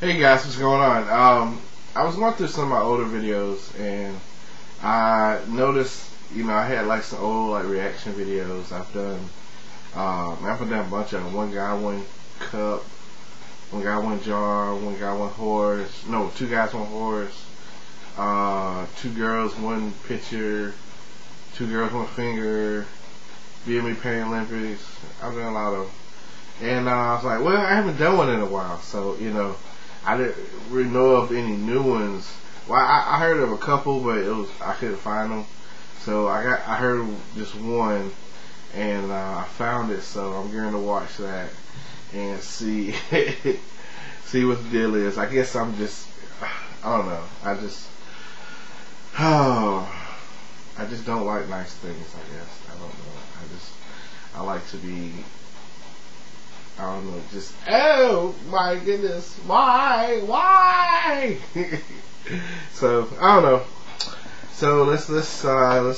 Hey guys, what's going on? I was going through some of my older videos and I noticed, I had like some old reaction videos I've done. I've done a bunch of them. One guy, one cup, one guy, one jar, one guy, one horse. No, two guys, one horse. Two girls, one picture. Two girls, one finger. VMA Paralympics. I've done a lot of them. And I was like, well, I haven't done one in a while, so I didn't really know of any new ones. Well, I heard of a couple, but I couldn't find them. So I heard just one, and I found it. So I'm going to watch that and see see what the deal is. I guess I don't know. I just don't like nice things. I guess I don't know. I like to be. I don't know, just, oh my goodness, why? So, I don't know. So let's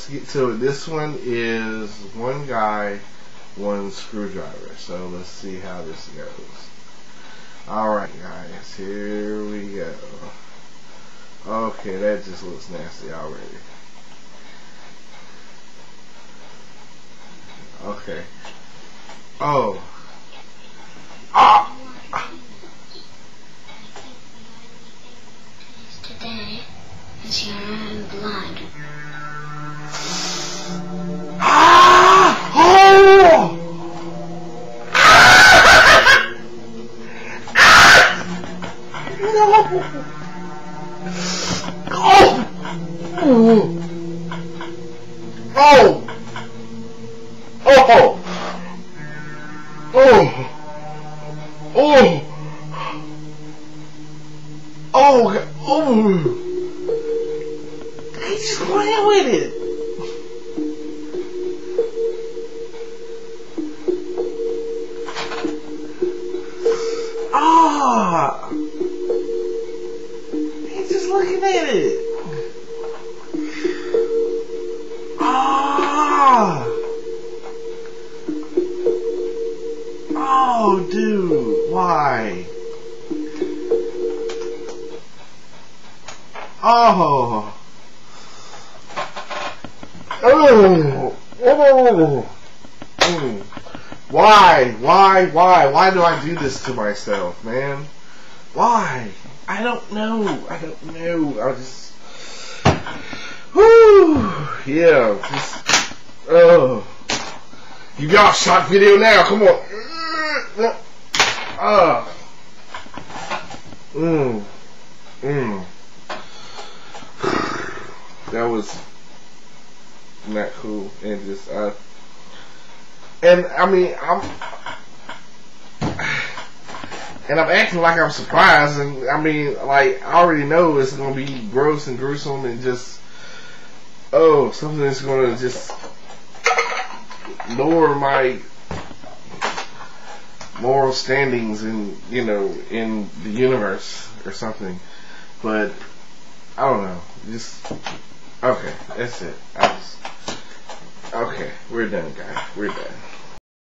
get to it. This one is one guy, one screwdriver. So let's see how this goes. Alright guys, here we go. Okay, that just looks nasty already. Okay. Oh. Today is your own blood. He's just playing with it. He's just looking at it. Oh, dude, why? Oh. Why do I do this to myself, man? Why? I don't know. I just, yeah, give y'all a shot video now, come on. That was not cool, and just and I mean I'm acting like I'm surprised, and I mean I already know it's gonna be gross and gruesome, and just something that's gonna just lower my moral standings in in the universe or something. But I don't know, just okay, that's it. Okay, we're done, guys. We're done.